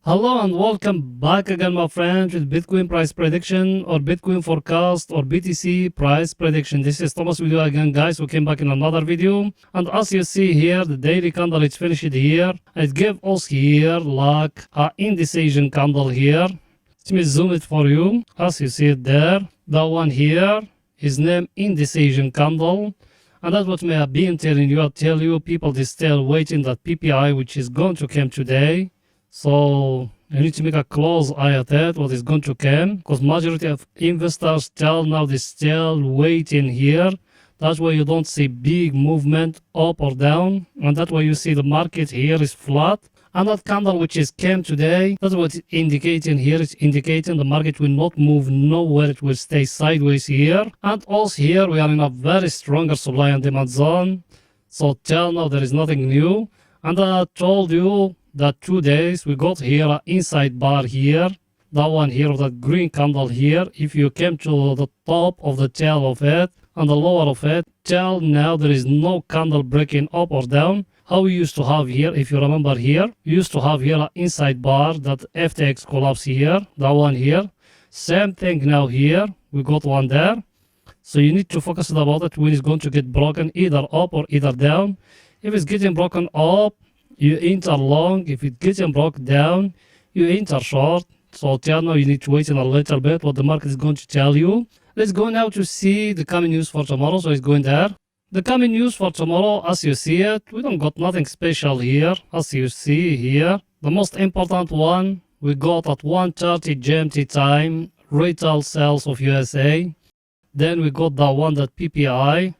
Hello and welcome back again, my friends, with Bitcoin price prediction or Bitcoin forecast or BTC price prediction. This is Thomas with you again, guys. We came back in another video, and as you see here, the daily candle is finished here. It gave us here like a indecision candle here. Let me zoom it for you. As you see it there, that one here is named indecision candle. And that's what may have been telling you. I tell you, people is still waiting that PPI, which is going to come today. So you need to make a close eye at that, what is going to come, because majority of investors till now they're still waiting here. That's why you don't see big movement up or down, and that's why you see the market here is flat. And that candle which is came today, that's what it's indicating here. It's indicating the market will not move nowhere, it will stay sideways here. And also here we are in a very stronger supply and demand zone. So till now there is nothing new. And I told you that 2 days we got here an inside bar here, that one here of that green candle here. If you came to the top of the tail of it and the lower of it, till now there is no candle breaking up or down. How we used to have here, if you remember here, we used to have here an inside bar that FTX collapse here, that one here. Same thing now here, we got one there. So you need to focus about it when it's going to get broken either up or either down. If it's getting broken up, you enter long. If it gets broke down, you enter short. So till now you need to wait in a little bit what the market is going to tell you. Let's go now to see the coming news for tomorrow. So it's going there. The coming news for tomorrow, as you see it, we don't got nothing special here. As you see here, the most important one, we got at 1:30 GMT time, retail sales of USA. Then we got that one, that PPI.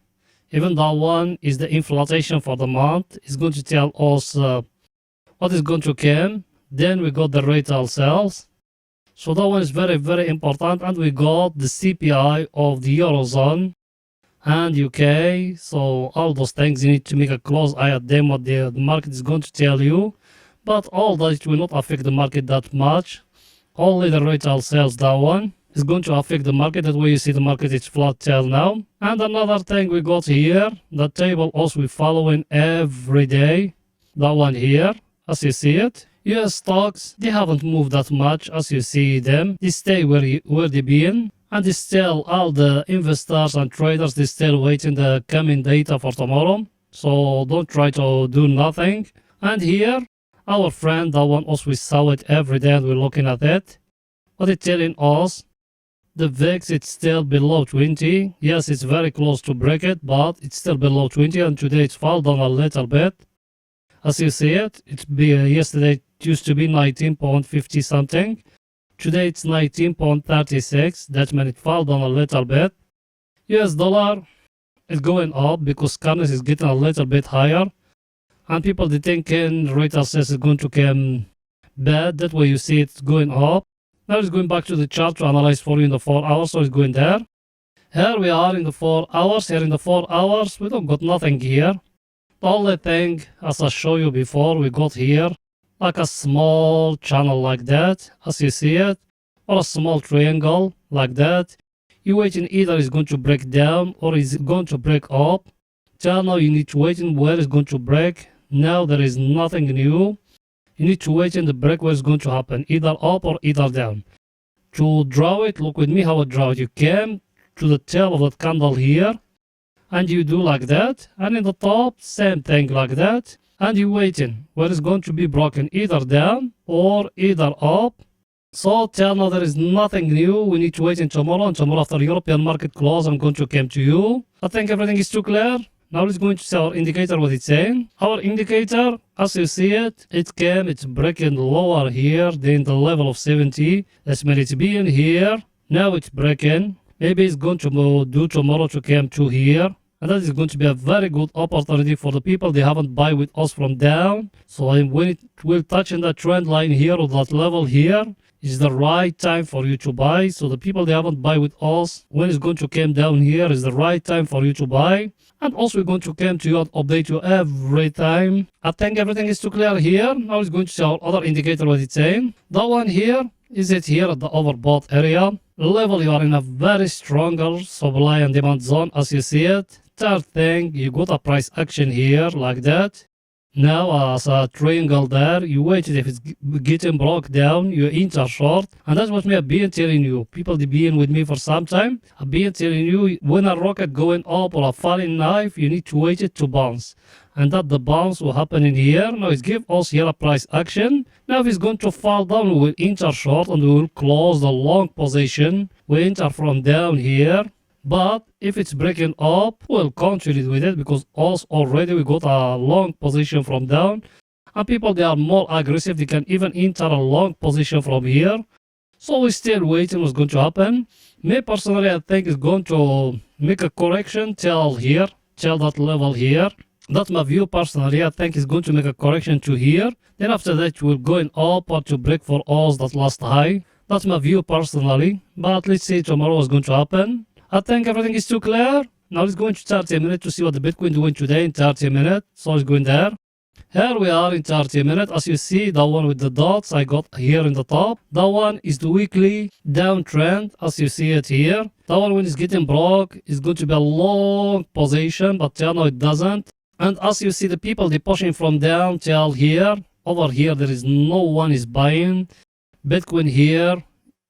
Even that one is the inflation for the month. It's going to tell us what is going to come. Then we got the retail sales. So that one is very, very important. And we got the CPI of the Eurozone and UK. So all those things, you need to make a close eye at them, what the market is going to tell you. But all that will not affect the market that much. Only the retail sales, that one, is going to affect the market. That way you see the market is flat till now. And another thing we got here, the table also we following every day. That one here, as you see it. US stocks, they haven't moved that much as you see them. They stay where they been. And they still, all the investors and traders, they still waiting the coming data for tomorrow. So don't try to do nothing. And here, our friend, that one also we saw it every day and we're looking at it. What it's telling us, the VIX, it's still below 20. Yes, it's very close to break it, but it's still below 20. And today it's fall down a little bit. As you see it, yesterday it used to be 19.50 something. Today it's 19.36. That means it fall down a little bit. US dollar is going up because currency is getting a little bit higher. And people they thinking retail sales is going to come bad. That way you see it's going up. Now it's going back to the chart to analyze for you in the 4 hours. So it's going there. Here we are in the 4 hours. Here in the 4 hours, we don't got nothing here. The only thing, as I showed you before, we got here like a small channel like that, as you see it, or a small triangle like that. You waiting either it's going to break down or is going to break up. Till now you need to wait in where it's going to break. Now there is nothing new. You need to wait in the break where it's going to happen, either up or either down. To draw it, look with me how I draw it. You came to the tail of that candle here, and you do like that. And in the top, same thing like that. And you waiting where it's going to be broken, either down or either up. So till now there is nothing new. We need to wait in tomorrow. And tomorrow after European market close, I'm going to come to you. I think everything is too clear. Now let's go into see our indicator, what it's saying. Our indicator, as you see it, it's breaking lower here than the level of 70. That's mean it's being here. Now it's breaking. Maybe it's going to do tomorrow to come to here. And that is going to be a very good opportunity for the people. They haven't buy with us from down. So when it will touch in that trend line here or that level here, is the right time for you to buy. So the people they haven't buy with us, when it's going to come down here is the right time for you to buy. And also we're going to come to you and update you every time. I think everything is too clear here. Now it's going to show our other indicator what it's saying. That one here, is it here at the overbought area. Level, you are in a very stronger supply and demand zone as you see it. Third thing, you got a price action here like that. Now, as a triangle there, you wait if it's getting broke down, you enter short. And that's what me I've been telling you. People they been with me for some time. I've been telling you when a rocket going up or a falling knife, you need to wait it to bounce. And that the bounce will happen in here. Now it give us here a price action. Now if it's going to fall down, we will enter short and we will close the long position. We enter from down here. But if it's breaking up, we'll continue with it because us already we got a long position from down. And people they are more aggressive, they can even enter a long position from here. So we're still waiting what's going to happen. Me personally I think it's going to make a correction till here, till that level here. That's my view personally. I think it's going to make a correction to here. Then after that we're going up or to break for us that last high. That's my view personally. But let's see tomorrow what's going to happen. I think everything is too clear. Now let's go into 30 minutes to see what the Bitcoin doing today in 30 minutes. So let's go in there. Here we are in 30 minutes. As you see, the one with the dots I got here in the top. That one is the weekly downtrend as you see it here. That one when it's getting broke is going to be a long position, but now it doesn't. And as you see, the people they pushing from down till here. Over here there is no one is buying. Bitcoin here.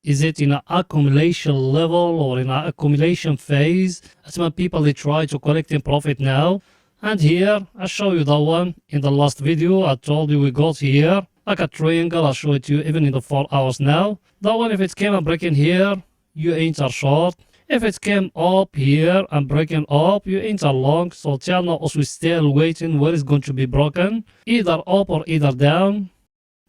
Is it in an accumulation level or in an accumulation phase? That's when people they try to collect in profit now. And here, I show you that one in the last video. I told you we got here like a triangle. I'll show it to you even in the 4 hours now. That one, if it came and breaking here, you enter short. If it came up here and breaking up, you enter long. So till now, also still waiting where it's going to be broken. Either up or either down.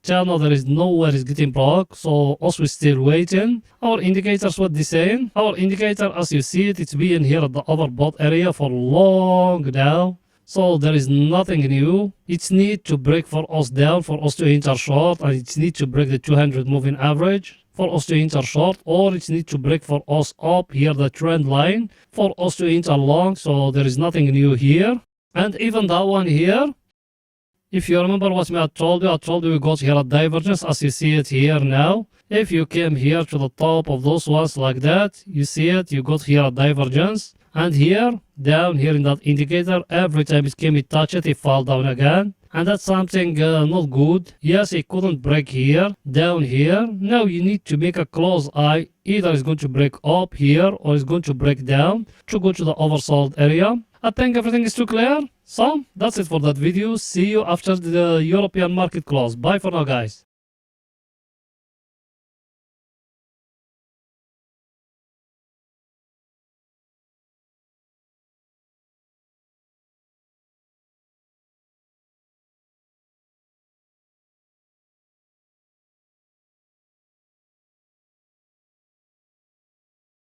Till now there is nowhere is getting broke, so also still waiting. Our indicators what they saying. Our indicator as you see it, it's been here at the overbought area for long now. So there is nothing new. It's need to break for us down for us to enter short, and it's need to break the 200 moving average for us to enter short, or it's need to break for us up here the trend line for us to enter long. So there is nothing new here. And even that one here, if you remember what I told you we got here a divergence as you see it here now. If you came here to the top of those ones like that, you see it, you got here a divergence. And here, down here in that indicator, every time it came, it touched it, it fall down again. And that's something not good. Yes, it couldn't break here, down here. Now you need to make a close eye. Either it's going to break up here or it's going to break down to go to the oversold area. I think everything is too clear. So that's it for that video. See you after the European market close. Bye for now, guys.